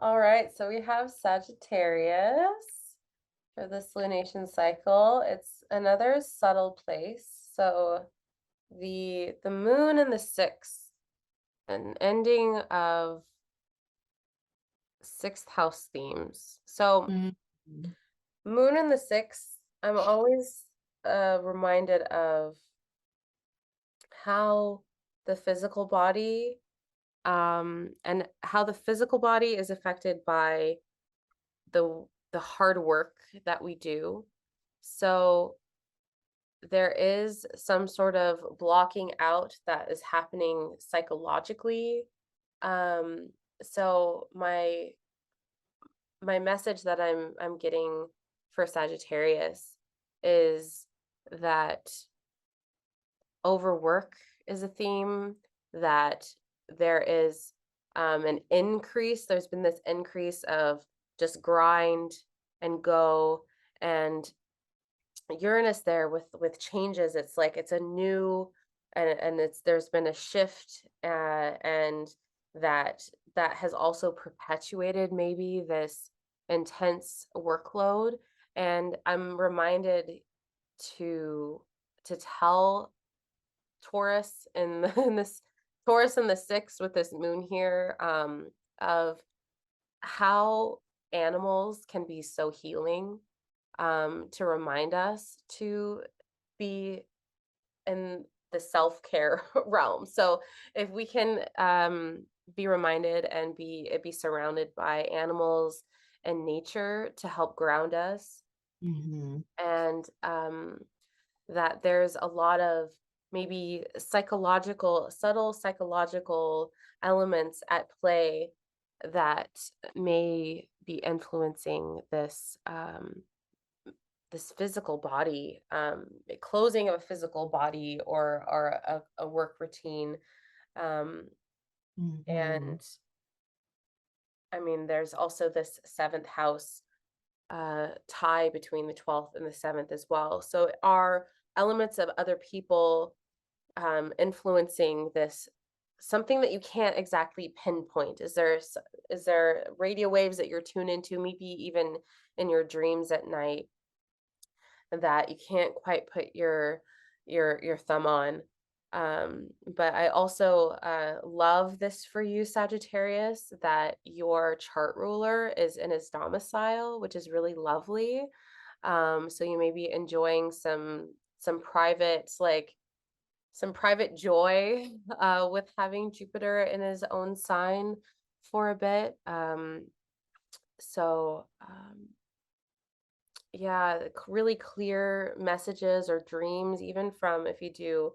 All right, so we have Sagittarius for this lunation cycle. It's another subtle place. So the moon in the sixth, an ending of sixth house themes. So Mhm. moon in the sixth, I'm always reminded of how the physical body and how the physical body is affected by the hard work that we do. So there is some sort of blocking out that is happening psychologically. Um, so my message that I'm getting for Sagittarius is that overwork is a theme, that there is an increase. There's been this increase of just grind and go, and Uranus there with changes. It's like it's a new and it's there's been a shift, and that has also perpetuated maybe this intense workload. And I'm reminded to tell Taurus in, in this Taurus in the sixth with this moon here, of how animals can be so healing, to remind us to be in the self-care realm. So if we can be reminded and be surrounded by animals and nature to help ground us, Mhm. and that there's a lot of maybe psychological, subtle psychological elements at play that may be influencing this physical body, closing of a physical body, or a work routine. Um, Mhm. and I mean, there's also this seventh house tie between the 12th and the seventh as well. So are elements of other people influencing this, something that you can't exactly pinpoint? Is there radio waves that you're tuned into, maybe even in your dreams at night, that you can't quite put your thumb on? But I also love this for you, Sagittarius, that your chart ruler is in his domicile, which is really lovely. So you may be enjoying some private, like some private joy with having Jupiter in his own sign for a bit. So yeah, really clear messages or dreams, even from, if you do,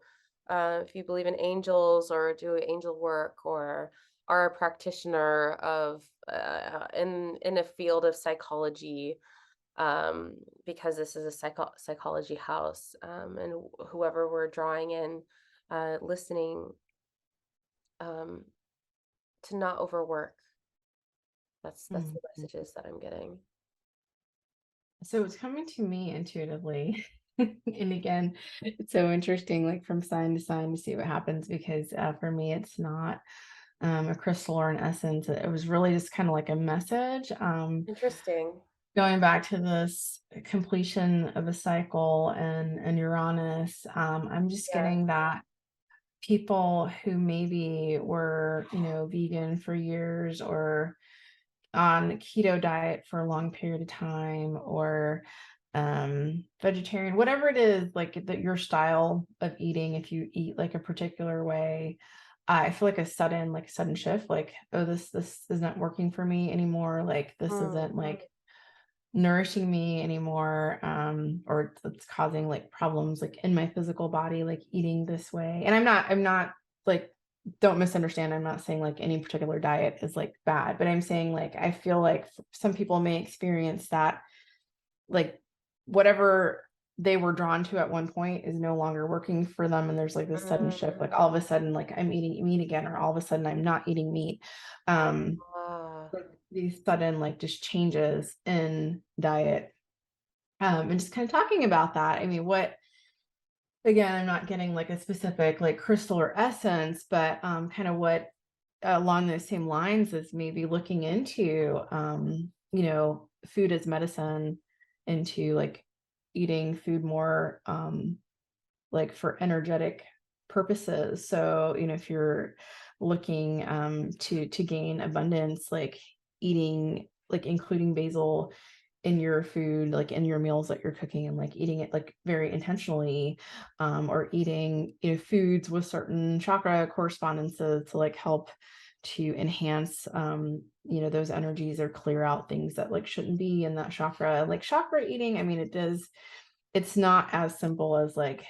if you believe in angels or do angel work, or are a practitioner of in a field of psychology, because this is a psychology house, and whoever we're drawing in, listening, um, to not overwork. That's the Mhm. messages that I'm getting. So it's coming to me intuitively. And again, it's so interesting, like from sign to sign to see what happens because for me, it's not a crystal or an essence. It was really just kind of like a message. Interesting. Going back to this completion of a cycle and Uranus, I'm just Yeah. getting that people who maybe were, vegan for years or on a keto diet for a long period of time or vegetarian, whatever it is, like that your style of eating, if you eat like a particular way, I feel like a sudden shift, like, oh, this isn't working for me anymore, like this Mm, isn't like nourishing me anymore, or it's causing like problems like in my physical body, like eating this way. And I'm not like, don't misunderstand, I'm not saying like any particular diet is like bad, but I'm saying like I feel like some people may experience that, like whatever they were drawn to at one point is no longer working for them, and there's like this sudden shift, mm, like all of a sudden like I'm eating meat again, or all of a sudden I'm not eating meat. um ah, like these sudden like just changes in diet, and just kind of talking about that. I mean, what, again, I'm not getting like a specific like crystal or essence, but kind of what along those same lines is maybe looking into, food as medicine, into like eating food more, like for energetic purposes. So, if you're looking to gain abundance, like eating, like including basil in your food, like in your meals that you're cooking, and like eating it like very intentionally, or eating, foods with certain chakra correspondences to like help to enhance, those energies, or clear out things that like shouldn't be in that chakra. Like chakra eating, I mean, it's not as simple as like,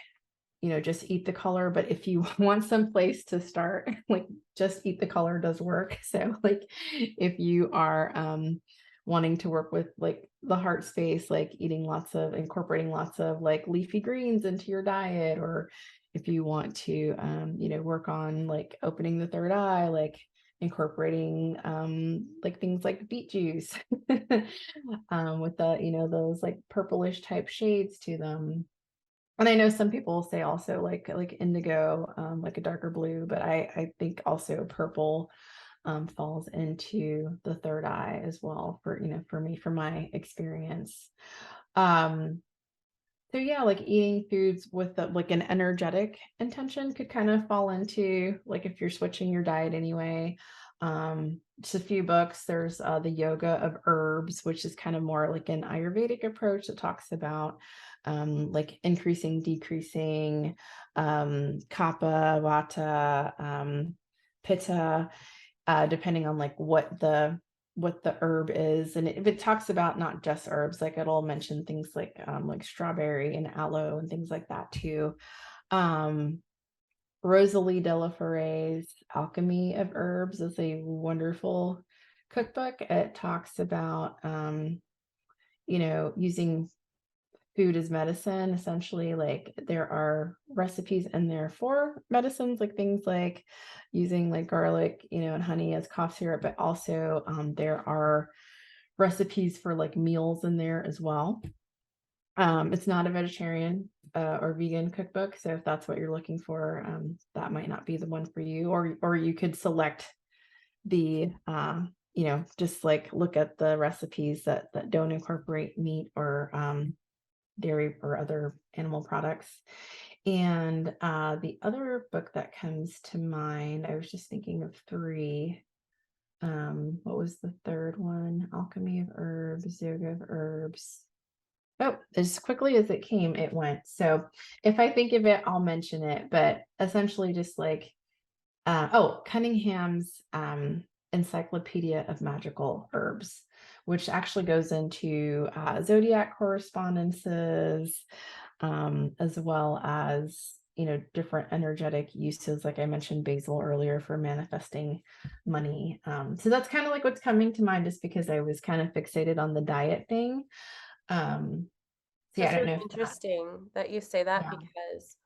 just eat the color. But if you want some place to start, like just eat the color does work. So like if you are wanting to work with like the heart space, like incorporating lots of like leafy greens into your diet, or if you want to work on like opening the third eye, like incorporating like things like beet juice with the, those like purplish type shades to them. And I know some people say also like indigo, like a darker blue, but I think also purple falls into the third eye as well, for, for me, from my experience. Um, so yeah, like eating foods with like an energetic intention could kind of fall into, like, if you're switching your diet anyway. Just a few books. There's the Yoga of Herbs, which is kind of more like an Ayurvedic approach that talks about like increasing, decreasing, kapha, vata, pitta, depending on like what the herb is. And if it talks about not just herbs, like it'll mention things like strawberry and aloe and things like that too. Um, Rosalie de la Foret's Alchemy of Herbs is a wonderful cookbook. It talks about using food as medicine. Essentially, like there are recipes in there for medicines, like things like using like garlic, and honey as cough syrup, but also there are recipes for like meals in there as well. It's not a vegetarian or vegan cookbook, so if that's what you're looking for, that might not be the one for you. Or you could select the just like look at the recipes that don't incorporate meat or dairy or other animal products. And the other book that comes to mind, I was just thinking of three. What was the third one? Alchemy of Herbs, Yoga of Herbs. Oh, as quickly as it came, it went. So if I think of it, I'll mention it. But essentially, just like Cunningham's Encyclopedia of Magical Herbs, which actually goes into zodiac correspondences, as well as different energetic uses. Like I mentioned basil earlier for manifesting money. So that's kind of like what's coming to mind, just because I was kind of fixated on the diet thing. Um, so yeah, I That's don't really know if that. interesting that you say that, Yeah. because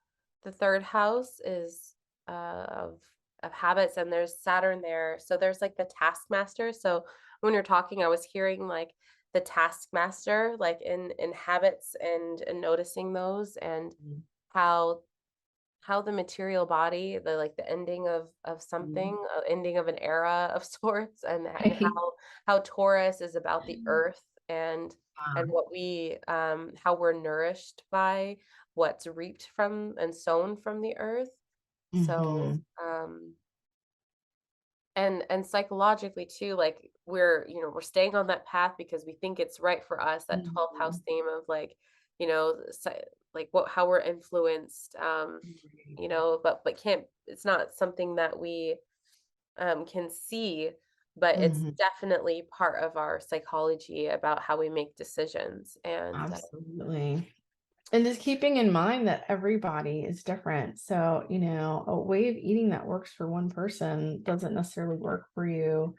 the third house is of habits, and there's Saturn there. So there's like the taskmaster. So when you're talking, I was hearing like the taskmaster, like in habits, and noticing those, and Mhm. how the material body, the ending of something, Mhm. ending of an era of sorts, and Right. how Taurus is about the earth, and Um, what we how we're nourished by what's reaped from and sown from the earth. So mhm. and psychologically too, like we're staying on that path because we think it's right for us, that 12th house Mhm. theme of like, like what how we're influenced, Right. but can't, it's not something that we can see, but it's Mhm. definitely part of our psychology about how we make decisions. And Absolutely. And just keeping in mind that everybody is different. So, a way of eating that works for one person doesn't necessarily work for you.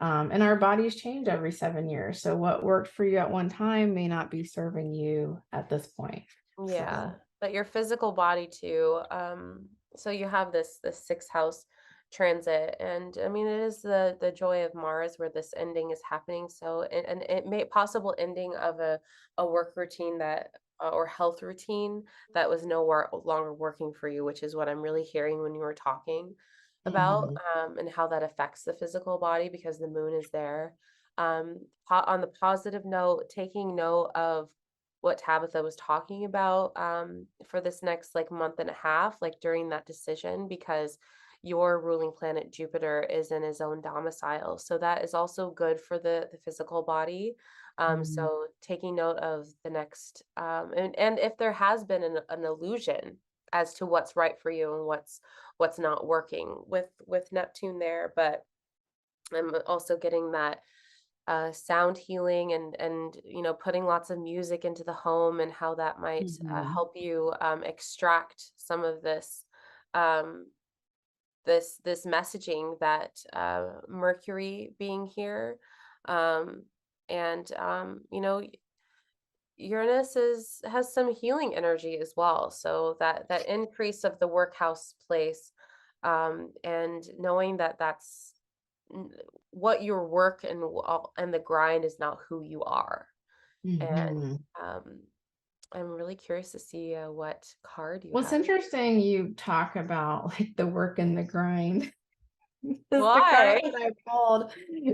And our bodies change every 7 years. So, what worked for you at one time may not be serving you at this point. yeah, So, but your physical body too. So you have this sixth house transit, and I mean it is the joy of Mars where this ending is happening. So and it may possible ending of a work routine that or health routine that was no longer working for you, which is what I'm really hearing when you were talking. about, Mhm. and how that affects the physical body because the moon is there. On the positive note, taking note of what Tabitha was talking about for this next like month and a half, like during that decision, because your ruling planet Jupiter is in his own domicile. So that is also good for the physical body. Mhm. So taking note of the next, and if there has been an illusion as to what's right for you and what's not working with Neptune there, but I'm also getting that sound healing and putting lots of music into the home and how that might Mhm. help you extract some of um, this messaging that Mercury being here, um, and Uranus has some healing energy as well. So that increase of the workhouse place, and knowing that that's n- what your work and the grind is not who you are. And Mhm. um, I'm really curious to see what card you Well, it's have. interesting you talk about like the work and the grind. Because the card Why? that I pulled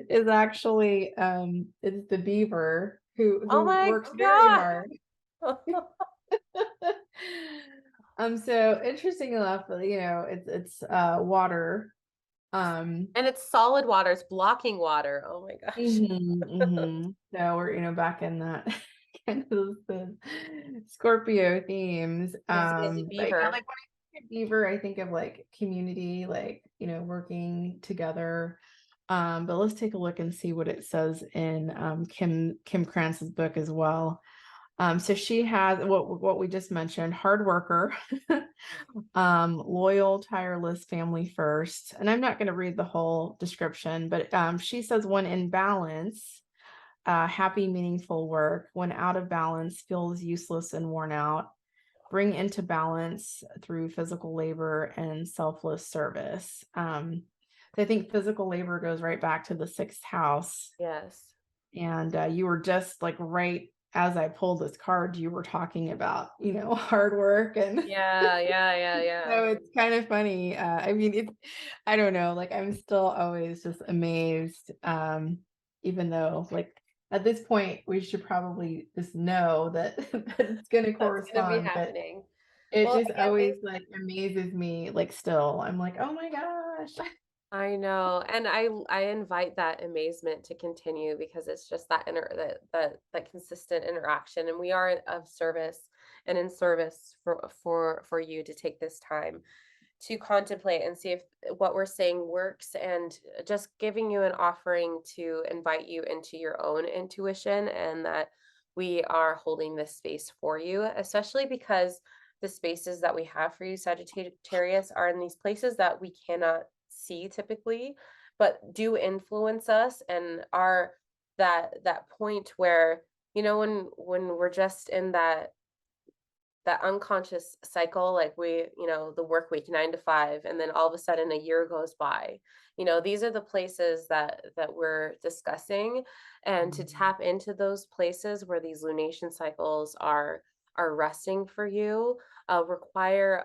is actually it's the beaver Oh who my works very God. hard. So interesting enough, it's water. Um And it's solid water, it's blocking water. Oh my gosh. So we're, back in that kind of the Scorpio themes. It's a But yeah, beaver. like when I think of beaver, I think of like community, like, working together. But let's take a look and see what it says in Kim Krantz's book as well. So she has what we just mentioned, hard worker, loyal, tireless, family first. And I'm not going to read the whole description, but she says when in balance, happy, meaningful work. When out of balance, feels useless and worn out. Bring into balance through physical labor and selfless service. So I think physical labor goes right back to the sixth house. Yes. And you were just like right as I pulled this card, you were talking about, hard work. And Yeah, yeah, yeah, yeah. so it's kind of funny. I mean, I don't know, like I'm still always just amazed. Even though like at this point we should probably just know that, that it's going to That's gonna be correspond, but happening. it Well, just I can't wait. always like amazes me. Like still, I'm like, oh my gosh. I know, and I invite that amazement to continue because it's just that that consistent interaction, and we are of service and in service for you to take this time to contemplate and see if what we're saying works, and just giving you an offering to invite you into your own intuition, and that we are holding this space for you, especially because the spaces that we have for you, Sagittarius, are in these places that we cannot see typically, but do influence us and are that point where, when we're just in that unconscious cycle, like the work week 9 to 5, and then all of a sudden a year goes by. These are the places that we're discussing, and to Mhm. tap into those places where these lunation cycles are resting for you, require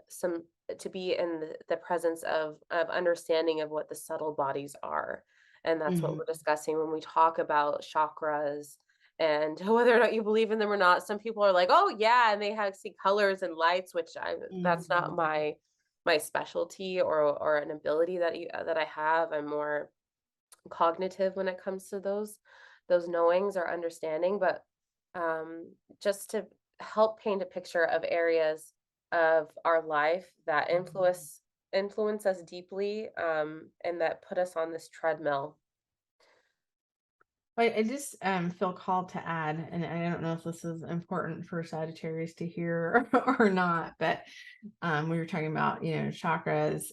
some to be in the presence of understanding of what the subtle bodies are. And that's what Mhm. we're discussing when we talk about chakras, and whether or not you believe in them or not. Some people are like, oh yeah, and they have see colors and lights, which that's not Mhm. my specialty or an ability that I have. I'm more cognitive when it comes to those knowings or understanding, but just to help paint a picture of areas of our life that influence us deeply, and that put us on this treadmill. I just feel called to add, and I don't know if this is important for Sagittarius to hear or not, but we were talking about, chakras.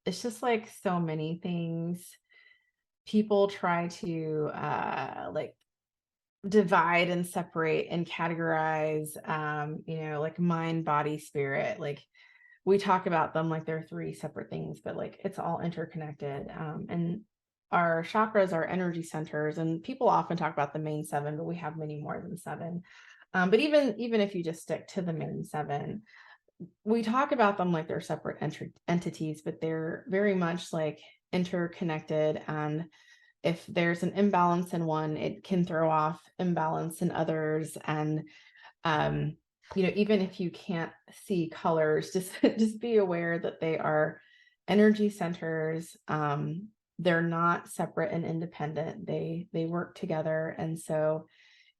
It's just like so many things people try to like divide and separate and categorize, like mind, body, spirit. Like we talk about them like they're three separate things, but like it's all interconnected. And our chakras are energy centers, and people often talk about the main seven, but we have many more than seven. But even if you just stick to the main seven, we talk about them like they're separate entities, but they're very much like interconnected. And if there's an imbalance in one, it can throw off imbalance in others. And even if you can't see colors, just be aware that they are energy centers. They're not separate and independent. They work together. And so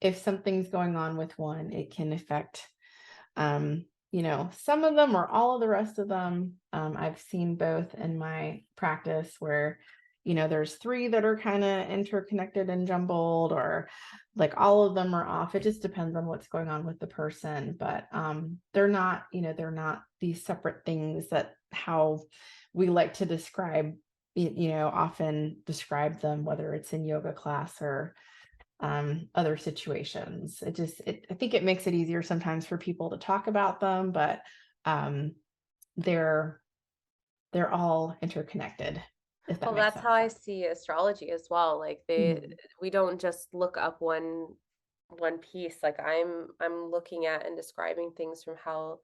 if something's going on with one, it can affect some of them or all of the rest of them. I've seen both in my practice where, there's three that are kind of interconnected and jumbled, or like all of them are off. It just depends on what's going on with the person. But they're not these separate things that how we like to describe, often describe them, whether it's in yoga class or other situations. I think it makes it easier sometimes for people to talk about them, but they're all interconnected, if that Well, makes that's sense. how I see astrology as well. Like Mhm. we don't just look up one piece. Like I'm looking at and describing things from how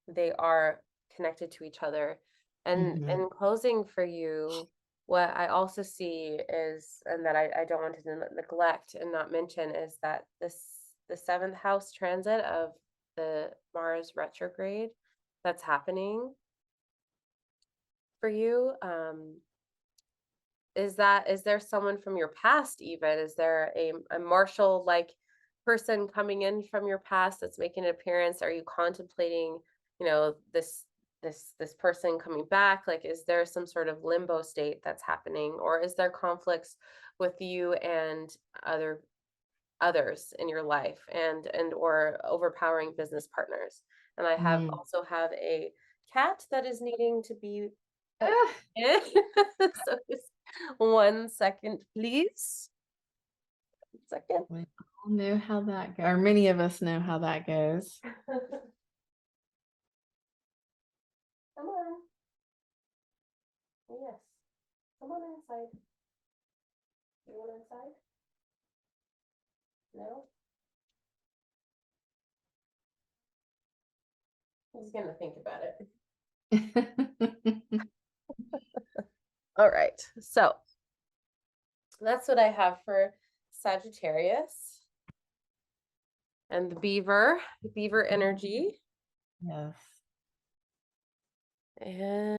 they are connected to each other. And Mhm. in closing for you, what I also see is, and that I don't want to neglect and not mention, is that the seventh house transit of the Mars retrograde that's happening for you. Is there someone from your past even? Is there a martial like person coming in from your past that's making an appearance? Are you contemplating, this person coming back? Like, is there some sort of limbo state that's happening, or is there conflicts with you and other others in your life, and or overpowering business partners? And I have Mm. also have a cat that is needing to be put Ah, in. So just 1 second, please. 1 second. we all know how that goes, or many of us know how that goes. Come on. Yes. Come on inside. You want inside? No? He's gonna think about it. All right. So that's what I have for Sagittarius and the beaver energy. Yes. And